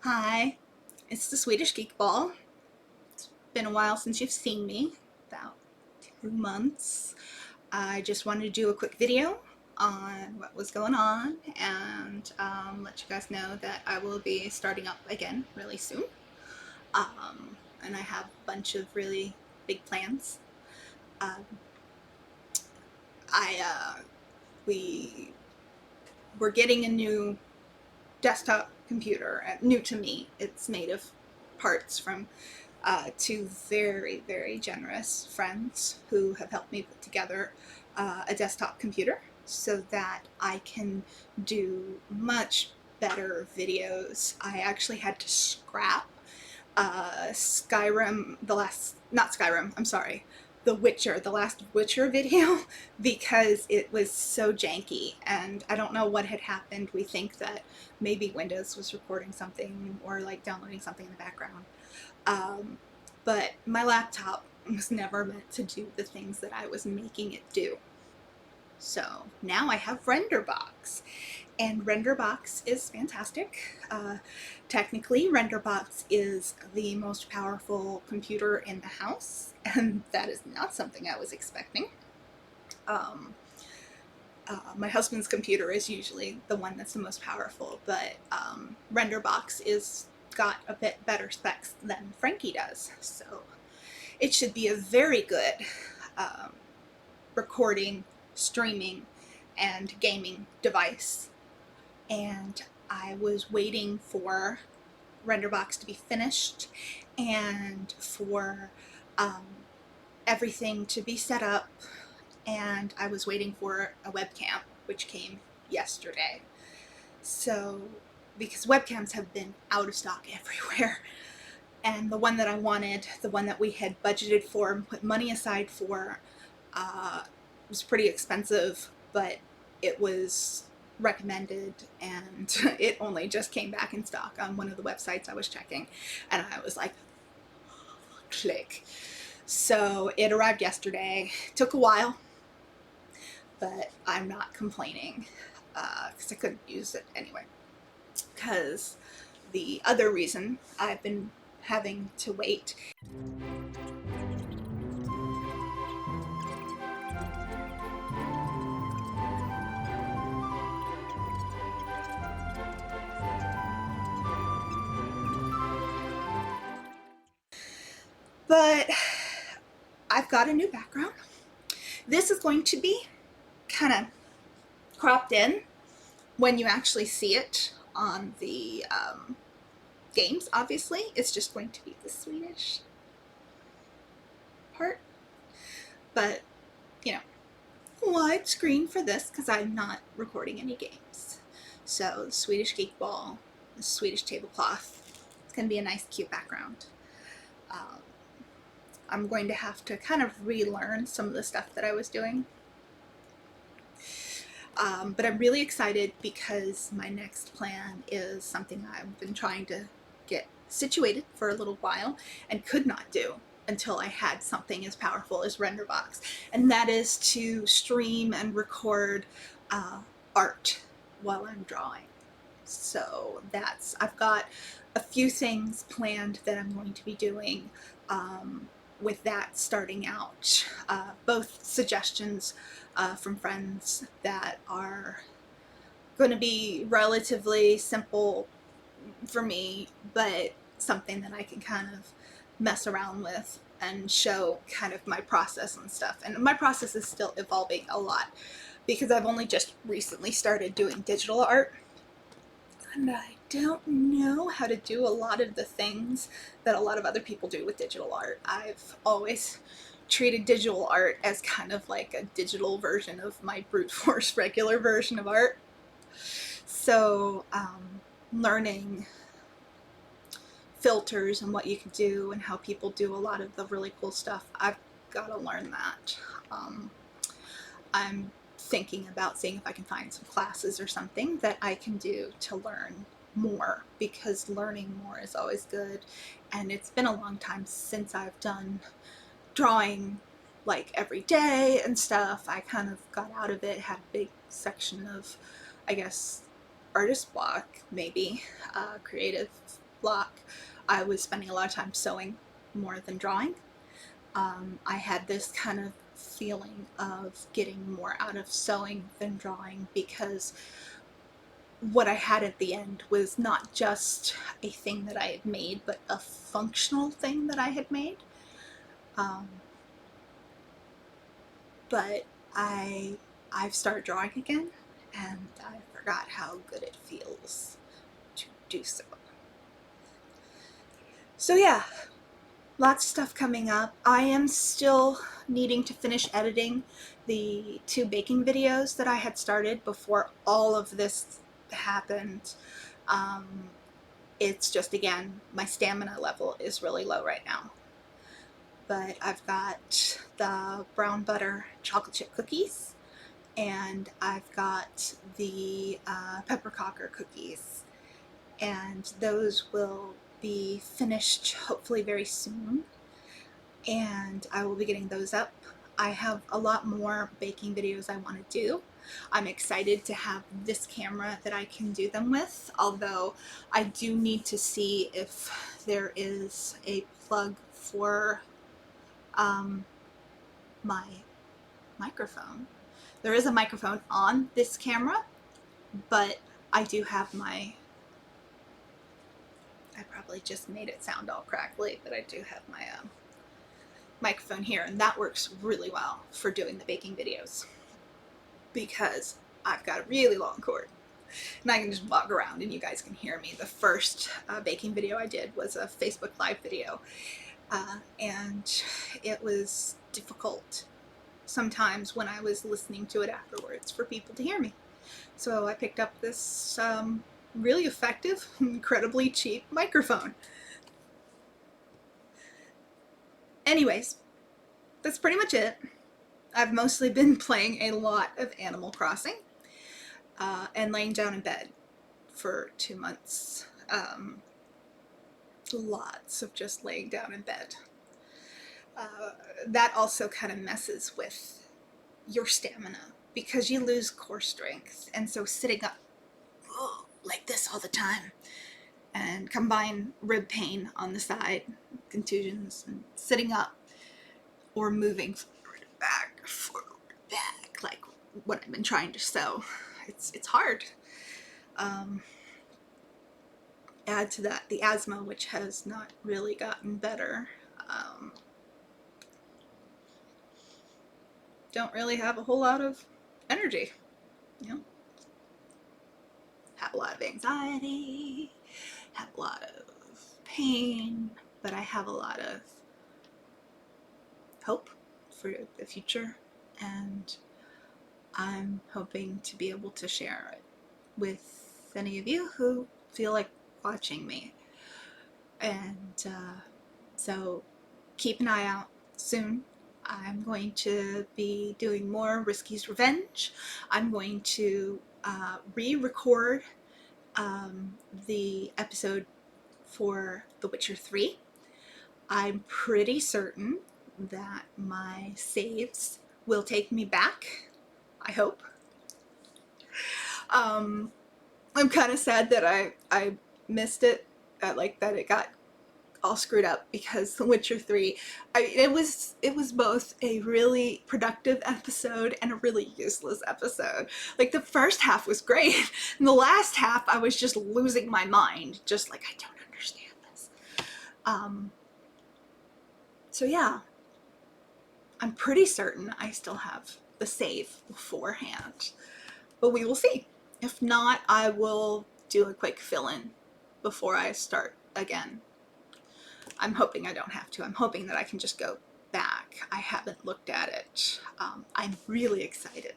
Hi, it's the Swedish Geekball. It's been a while since you've seen me, about 2 months. I just wanted to do a quick video on what was going on and let you guys know that I will be starting up again really soon. And I have a bunch of really big plans. Um, we were getting a new desktop computer, new to me. It's made of parts from two very, very generous friends who have helped me put together a desktop computer so that I can do much better videos. I actually had to scrap Skyrim, not Skyrim, I'm sorry, The Witcher, the last Witcher video, because it was so janky and I don't know what had happened. We think that maybe Windows was recording something or like downloading something in the background. Um, but my laptop was never meant to do the things that I was making it do. So now I have RenderBox, and RenderBox is fantastic. Technically, RenderBox is the most powerful computer in the house, and that is not something I was expecting. Um, my husband's computer is usually the one that's the most powerful, but RenderBox is got a bit better specs than Frankie does, so it should be a very good um, recording, streaming, and gaming device. And I was waiting for RenderBox to be finished and for um, everything to be set up, and I was waiting for a webcam, which came yesterday. So, because webcams have been out of stock everywhere, and the one that I wanted, the one that we had budgeted for and put money aside for, was pretty expensive, but it was recommended, and it only just came back in stock on one of the websites I was checking, and I was like, click. So it arrived yesterday. It took a while, but I'm not complaining because I couldn't use it anyway. Because the other reason I've been having to wait. But I've got a new background. This is going to be kind of cropped in when you actually see it on the games, obviously. It's just going to be the Swedish part. But, you know, widescreen for this because I'm not recording any games. So, the Swedish Geekball, the Swedish tablecloth, it's going to be a nice, cute background. Um, I'm going to have to kind of relearn some of the stuff that I was doing. But I'm really excited because my next plan is something I've been trying to get situated for a little while and could not do until I had something as powerful as RenderBox, and that is to stream and record art while I'm drawing. So I've got a few things planned that I'm going to be doing with that starting out. Both suggestions from friends that are going to be relatively simple for me, but something that I can kind of mess around with and show kind of my process and stuff. And my process is still evolving a lot because I've only just recently started doing digital art, and I don't know how to do a lot of the things that a lot of other people do with digital art. I've always treated digital art as kind of like a digital version of my brute force regular version of art. So learning filters and what you can do and how people do a lot of the really cool stuff, I've got to learn that. I'm thinking about seeing if I can find some classes or something that I can do to learn more, because learning more is always good. And it's been a long time since I've done drawing like every day and stuff. I kind of got out of it, had a big section of, I guess, artist block, maybe, creative block, I was spending a lot of time sewing more than drawing. I had this kind of feeling of getting more out of sewing than drawing, because what I had at the end was not just a thing that I had made, but a functional thing that I had made. But I've started drawing again, and I forgot how good it feels to do so. So yeah, lots of stuff coming up. I am still needing to finish editing the 2 baking videos that I had started before all of this happened. It's just, again, my stamina level is really low right now. But I've got the brown butter chocolate chip cookies, and I've got the peppercocker cookies, and those will be finished hopefully very soon, and I will be getting those up. I have a lot more baking videos I want to do. I'm excited to have this camera that I can do them with, although I do need to see if there is a plug for my microphone. There is a microphone on this camera, but I do have my, I probably just made it sound all crackly, but I do have my microphone here, and that works really well for doing the baking videos, because I've got a really long cord and I can just walk around and you guys can hear me. The first baking video I did was a Facebook Live video, and it was difficult sometimes when I was listening to it afterwards for people to hear me. So I picked up this really effective, incredibly cheap microphone. Anyways, that's pretty much it. I've mostly been playing a lot of Animal Crossing and laying down in bed for 2 months. Lots of just laying down in bed. That also kind of messes with your stamina, because you lose core strength, and so sitting up like this all the time, and combine rib pain on the side, contusions, and sitting up or moving forward back, like what I've been trying to sew. It's hard. Add to that the asthma, which has not really gotten better. Don't really have a whole lot of energy, you know. Have a lot of anxiety, have a lot of pain, but I have a lot of hope for the future, and I'm hoping to be able to share it with any of you who feel like watching me. And so keep an eye out soon. I'm going to be doing more Risky's Revenge. I'm going to re-record the episode for The Witcher 3. I'm pretty certain that my saves will take me back, I hope. I'm kind of sad that I missed it, like that it got all screwed up, because The Witcher 3, it was both a really productive episode and a really useless episode. Like, the first half was great, and the last half I was just losing my mind, just like, I don't understand this. So yeah, I'm pretty certain I still have the save beforehand, but we will see. If not, I will do a quick fill-in before I start again. I'm hoping I don't have to. I'm hoping that I can just go back. I haven't looked at it. I'm really excited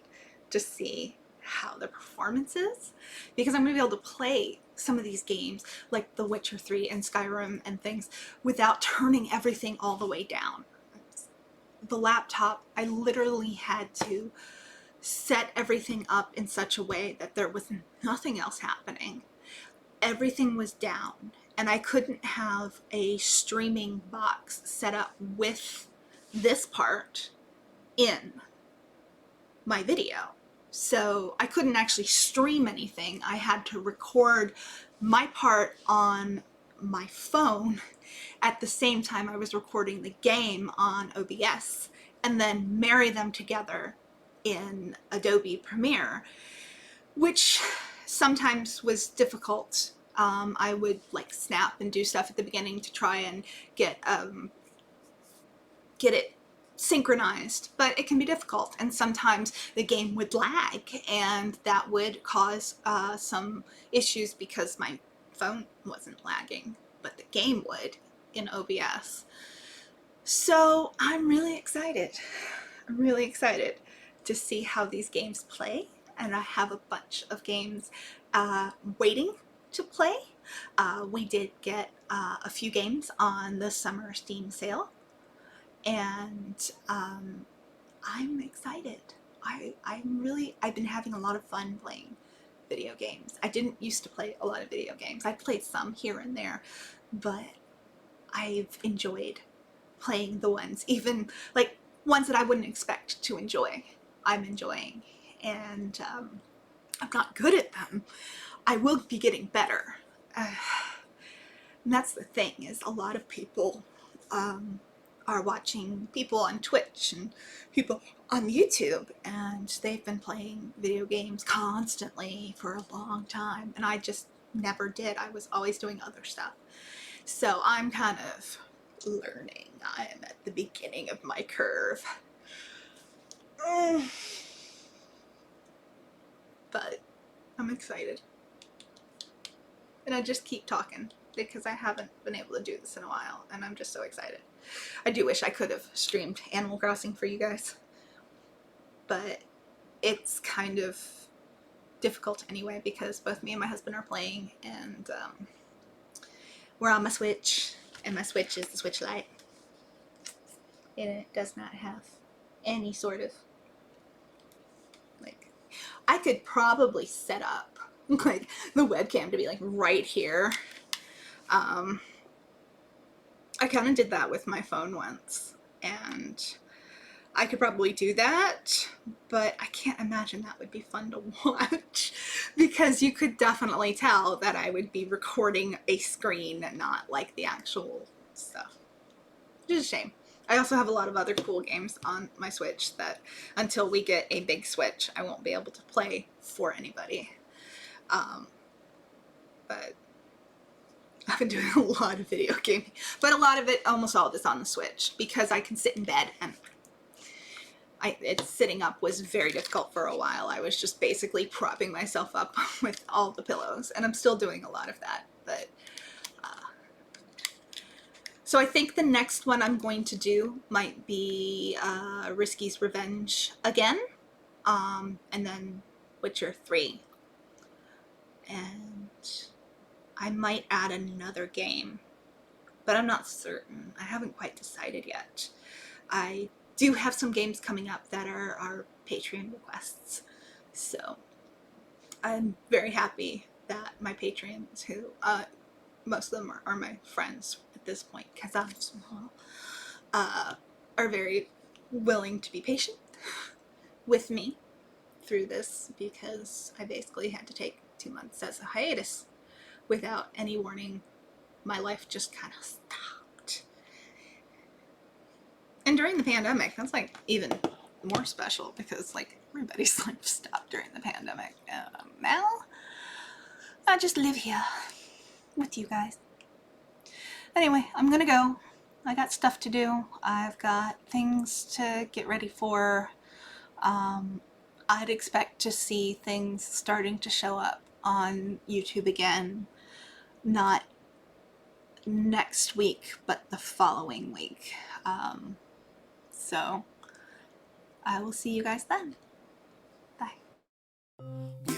to see how the performance is, because I'm going to be able to play some of these games like The Witcher 3 and Skyrim and things without turning everything all the way down. The laptop, I literally had to set everything up in such a way that there was nothing else happening. Everything was down, and I couldn't have a streaming box set up with this part in my video. So I couldn't actually stream anything. I had to record my part on my phone at the same time I was recording the game on OBS, and then marry them together in Adobe Premiere, which sometimes was difficult. I would like snap and do stuff at the beginning to try and get it synchronized, but it can be difficult, and sometimes the game would lag, and that would cause some issues because my phone wasn't lagging, but the game would in OBS. So I'm really excited. I'm really excited to see how these games play, and I have a bunch of games waiting to play. We did get a few games on the summer Steam sale, and I'm excited. I've been having a lot of fun playing video games. I didn't used to play a lot of video games. I played some here and there, but I've enjoyed playing the ones, even like ones that I wouldn't expect to enjoy. I'm enjoying, and I'm not good at them. I will be getting better. And that's the thing, is a lot of people are watching people on Twitch and people on YouTube, and they've been playing video games constantly for a long time, and I just never did. I was always doing other stuff. So I'm kind of learning. I am at the beginning of my curve. But I'm excited. And I just keep talking because I haven't been able to do this in a while, and I'm just so excited. I do wish I could have streamed Animal Crossing for you guys, but it's kind of difficult anyway because both me and my husband are playing, and we're on my Switch, and my Switch is the Switch Lite, and it does not have any sort of, like, I could probably set up like the webcam to be like right here. I kind of did that with my phone once, and I could probably do that, but I can't imagine that would be fun to watch because you could definitely tell that I would be recording a screen and not like the actual stuff. Which is a shame. I also have a lot of other cool games on my Switch that until we get a big Switch, I won't be able to play for anybody. But I've been doing a lot of video gaming, but a lot of it, almost all of it's on the Switch because I can sit in bed, and sitting up was very difficult for a while. I was just basically propping myself up with all the pillows, and I'm still doing a lot of that. But so I think the next one I'm going to do might be Risky's Revenge again, and then Witcher 3, and I might add another game, but I'm not certain. I haven't quite decided yet. I do have some games coming up that are Patreon requests, so I'm very happy that my patrons, who most of them are my friends at this point because I'm small, are very willing to be patient with me through this, because I basically had to take 2 months as a hiatus without any warning. My life just kind of stopped. And during the pandemic, that's like even more special because like everybody's life stopped during the pandemic. Now I just live here with you guys. Anyway, I'm gonna go. I got stuff to do. I've got things to get ready for. I'd expect to see things starting to show up on YouTube again, not next week, but the following week. So I will see you guys then. Bye.